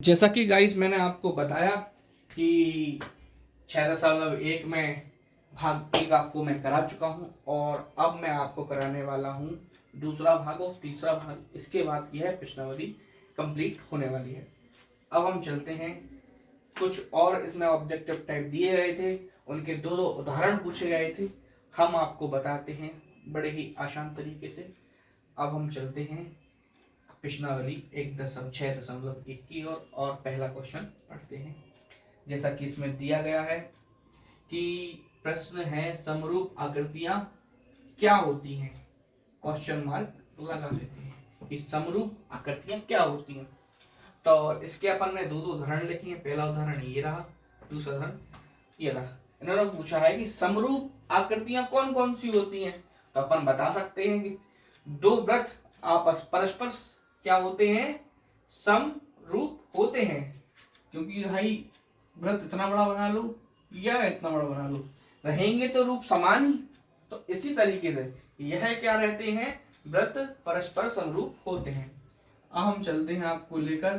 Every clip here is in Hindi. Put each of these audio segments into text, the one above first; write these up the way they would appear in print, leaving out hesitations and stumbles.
जैसा कि गाइस मैंने आपको बताया कि 6.1 में भाग 1 आपको मैं करा चुका हूँ और अब मैं आपको कराने वाला हूँ दूसरा भाग और तीसरा भाग। इसके बाद यह प्रश्नावली कंप्लीट होने वाली है। अब हम चलते हैं, कुछ और इसमें ऑब्जेक्टिव टाइप दिए गए थे, उनके दो उदाहरण पूछे गए थे, हम आपको बताते हैं बड़े ही आसान तरीके से। अब हम चलते हैं प्रश्नावली 1.6.1 की ओर और पहला क्वेश्चन पढ़ते हैं। जैसा कि इसमें दिया गया है कि प्रश्न है समरूप आकृतियां क्या होती हैं, क्वेश्चन मार्क लगा देते हैं। इस समरूप आकृतियां क्या होती हैं, तो इसके अपन ने दो उदाहरण लिखे हैं। पहला उदाहरण ये रहा, दूसरा उदाहरण ये रहा। इन्होंने पूछा है कि समरूप आकृतियां कौन कौन सी होती हैं, तो अपन बता सकते हैं कि दो वृत्त आपस परस्पर क्या होते हैं, समरूप होते हैं। क्योंकि भाई वृत्त इतना बड़ा बना लो या इतना बड़ा बना लो, रहेंगे तो रूप समान ही। तो इसी तरीके से यह क्या रहते हैं, वृत्त परस्पर समरूप होते हैं। अब हम चलते हैं आपको लेकर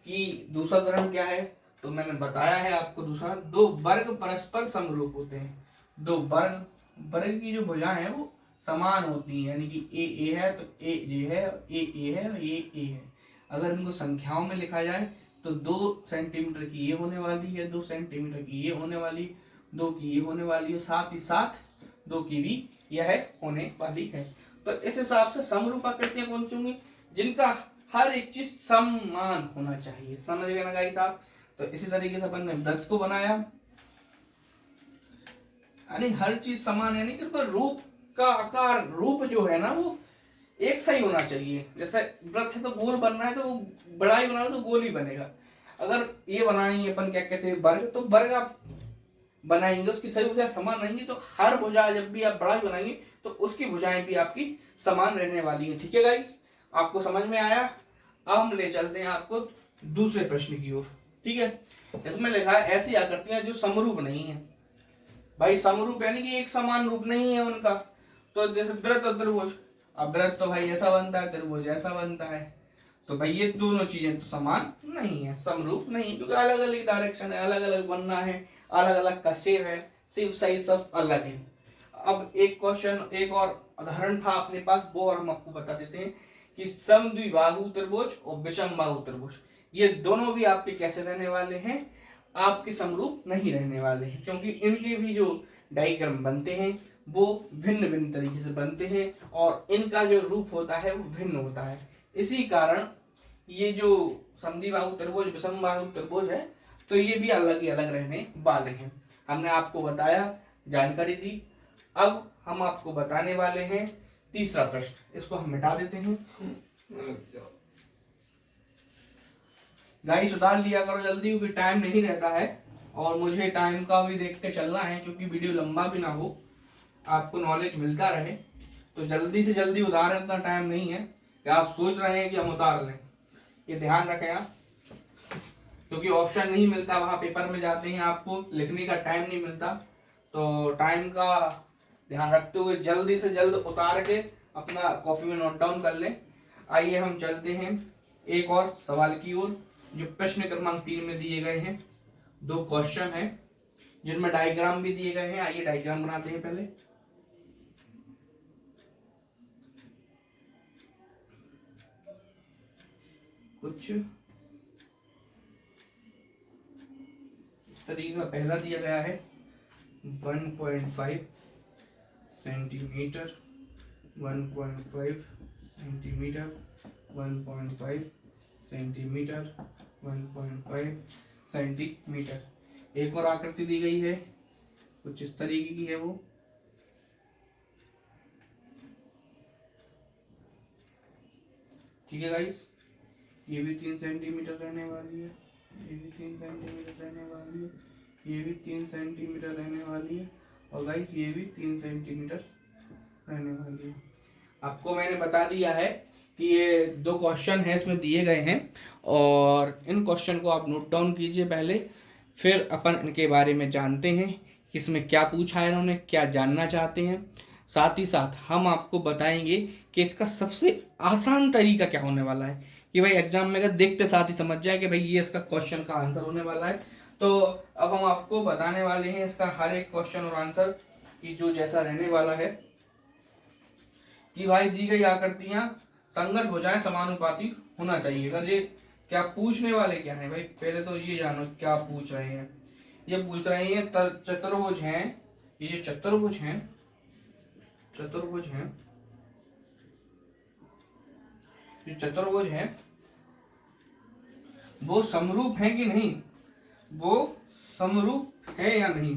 कि दूसरा उदाहरण क्या है। तो मैंने बताया है आपको दूसरा, दो वर्ग परस्पर समरूप होते हैं। दो वर्ग की जो भुजाएं हैं वो समान होती हैं, यानी कि ए है तो ए जे है, ए है और ए है। अगर इनको संख्याओं में लिखा जाए तो 2 सेंटीमीटर की ये होने वाली है, 2 सेंटीमीटर की ये होने वाली, 2 की ये होने वाली है, साथ ही साथ 2 की भी यह होने वाली है। तो इस हिसाब से समरूप आकृतियां कौन सी होंगी, जिनका हर एक चीज समान होना चाहिए। समझ गए ना गाइस आप। तो इसी तरीके से अपन ने वृत्त को बनाया, यानी हर चीज समान, यानी कि उनका रूप का आकार, रूप जो है ना वो एक सा ही होना चाहिए। जैसे वृत्त है तो गोल बनना है तो वो बड़ा ही बना तो गोल ही बनेगा। अगर ये बनाएंगे अपन क्या कहते हैं वर्ग, तो वर्ग आप बनाएंगे उसकी सभी भुजाएं समान रहेंगी, तो हर भुजा जब भी आप बड़ा बनाएंगे तो उसकी भुजाएं भी आपकी समान रहने वाली है। ठीक है गाइस, आपको समझ में आया। अब हम ले चलते हैं आपको दूसरे प्रश्न की ओर। ठीक है, इसमें लिखा है ऐसी आकृतियां जो समरूप नहीं है। भाई समरूप यानी कि एक समान रूप नहीं है उनका। तो जैसे वृत्त और त्रिभुज, अब वृत्त तो भाई ऐसा बनता है, त्रिभुज ऐसा बनता है, तो भाई ये दोनों चीजें तो समान नहीं है, समरूप नहीं, क्योंकि अलग अलग डायरेक्शन है, अलग अलग बनना है, अलग अलग का शेप है, सिर्फ साइज सब अलग है। अब एक क्वेश्चन, एक और उदाहरण था अपने पास, वो और हम आपको बता देते हैं कि समद्विबाहु त्रिभुज और विषमबाहु त्रिभुज, ये दोनों भी आपके कैसे रहने वाले हैं, आपके समरूप नहीं रहने वाले हैं, क्योंकि इनके भी जो डायग्राम बनते हैं वो भिन्न भिन्न तरीके से बनते हैं और इनका जो रूप होता है वो भिन्न होता है। इसी कारण ये जो समद्विबाहु त्रिभुज विषमबाहु त्रिभुज है, तो ये भी अलग ही अलग रहने वाले हैं। हमने आपको बताया, जानकारी दी। अब हम आपको बताने वाले हैं तीसरा प्रश्न, इसको हम मिटा देते हैं। गाइस सुधार लिया करो जल्दी, क्योंकि टाइम नहीं रहता है और मुझे टाइम का भी देख के चलना है, क्योंकि वीडियो लंबा भी ना हो, आपको नॉलेज मिलता रहे। तो जल्दी से जल्दी उतारें, इतना टाइम नहीं है कि आप सोच रहे हैं कि हम उतार लें, ये ध्यान रखें आप, क्योंकि ऑप्शन नहीं मिलता वहाँ पेपर में जाते हैं, आपको लिखने का टाइम नहीं मिलता। तो टाइम का ध्यान रखते हुए जल्दी से जल्द उतार के अपना कॉपी में नोट डाउन कर लें। आइए हम चलते हैं एक और सवाल की ओर, जो प्रश्न क्रमांक 3 में दिए गए हैं। 2 क्वेश्चन हैं जिनमें डायग्राम भी दिए गए हैं। आइए डायग्राम बनाते हैं पहले। कुछ इस तरीके का पहला दिया गया है 1.5 सेंटीमीटर, 1.5 सेंटीमीटर, 1.5 सेंटीमीटर, 1.5 सेंटीमीटर। एक और आकृति दी गई है, कुछ इस तरीके की है वो। ठीक है गाइस, ये भी 3 सेंटीमीटर रहने वाली है, ये भी 3 सेंटीमीटर रहने वाली है, ये भी 3 सेंटीमीटर रहने वाली है, और गाइस ये भी 3 सेंटीमीटर रहने वाली है। आपको मैंने बता दिया है कि ये 2 क्वेश्चन हैं इसमें दिए गए हैं, और इन क्वेश्चन को आप नोट डाउन कीजिए पहले, फिर अपन इनके बारे में जानते हैं कि इसमें क्या पूछा है, इन्होंने क्या जानना चाहते हैं। साथ ही साथ हम आपको बताएंगे कि इसका सबसे आसान तरीका क्या होने वाला है, कि भाई एग्जाम में अगर देखते साथ ही समझ जाए कि भाई ये इसका क्वेश्चन का आंसर होने वाला है। तो अब हम आपको बताने वाले हैं इसका हर एक क्वेश्चन और आंसर कि जो जैसा रहने वाला है कि भाई दी गई आकृतियां संगत भुजाएं समानुपाती होना चाहिए। अगर ये क्या पूछने वाले क्या है भाई, पहले तो ये जानो क्या पूछ रहे हैं। ये पूछ रहे हैं चतुर्भुज हैं, ये चतुर्भुज हैं, चतुर्भुज हैं, जो चतुर्भुज हैं वो समरूप है कि नहीं, वो समरूप है या नहीं,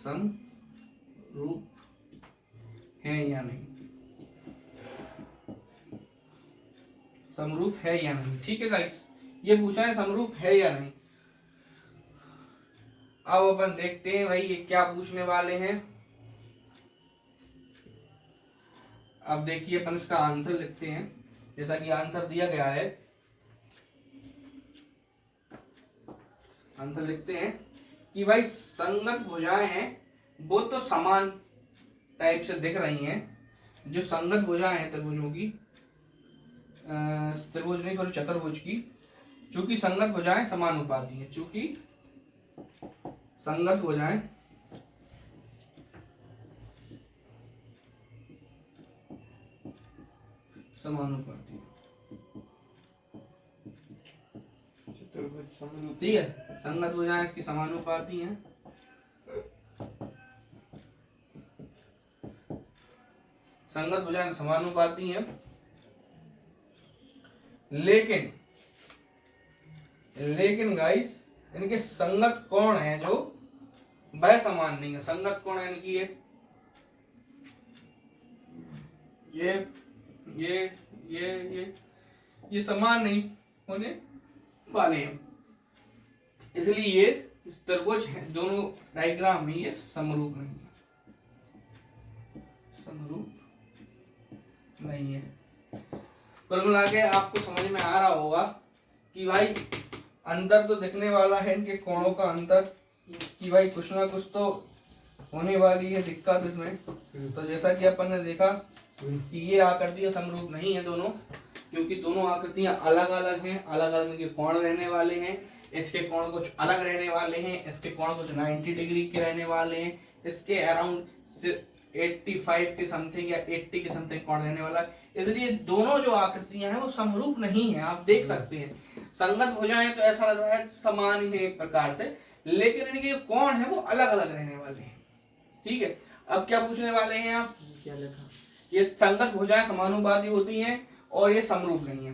समरूप है या नहीं, समरूप है या नहीं। ठीक है गाइस, ये पूछा है समरूप है या नहीं। अब अपन देखते हैं भाई ये क्या पूछने वाले हैं। अब देखिए अपन इसका आंसर लिखते हैं, जैसा कि आंसर दिया गया है। आंसर लिखते हैं कि भाई संगत भुजाएं हैं वो तो समान टाइप से दिख रही हैं। जो संगत भुजाएं हैं त्रिभुजों की, त्रिभुज नहीं सॉरी चतुर्भुज की, चूंकि संगत भुजाएं समानुपाती हैं, चूंकि संगत भुजाएं समानुपाती, ठीक है, संगत भुजाएं इसकी समानुपाती हैं। संगत भुजाएं समानुपाती हैं, लेकिन गाइस इनके संगत कोण है जो वह समान नहीं है। संगत कोण है इनकी ये समान नहीं होने वाले हैं, इसलिए ये त्रिभुज है, दोनों डायग्राम में ये समरूप नहीं है, समरूप नहीं है। कुल मिला के आपको समझ में आ रहा होगा कि भाई अंतर तो दिखने वाला है, इनके कोणों का अंतर, कि भाई कुछ ना कुछ तो होने वाली है दिक्कत इसमें। तो जैसा कि अपन ने देखा कि ये आकृतियां समरूप नहीं है दोनों, क्योंकि दोनों आकृतियां अलग अलग हैं, अलग अलग इनके कोण रहने वाले हैं। इसके कोण कुछ अलग रहने वाले हैं, इसके कोण कुछ 90 डिग्री के रहने वाले हैं, इसके अराउंड 85 के समथिंग या 80 के समथिंग कोण रहने वाला है। इसलिए दोनों जो आकृतियां हैं वो समरूप नहीं है। आप देख सकते हैं संगत हो जाए तो ऐसा लग रहा है समान ही है एक प्रकार से, लेकिन इनके जो कोण है वो अलग अलग रहने वाले हैं। ठीक है, अब क्या पूछने वाले हैं आप, क्या लिखा, ये संगत भुजाएं समानुपाती होती हैं और ये समरूप नहीं है।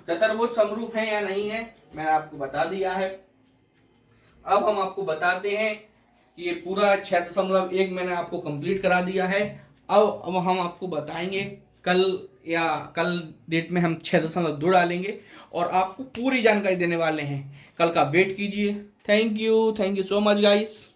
चतुर्भुज समरूप है या नहीं है मैंने आपको बता दिया है। अब हम आपको बताते हैं कि ये पूरा 6.1 मैंने आपको कंप्लीट करा दिया है। अब हम आपको बताएंगे कल या कल डेट में हम 6.2 डालेंगे और आपको पूरी जानकारी देने वाले हैं। कल का वेट कीजिए। Thank you so much guys.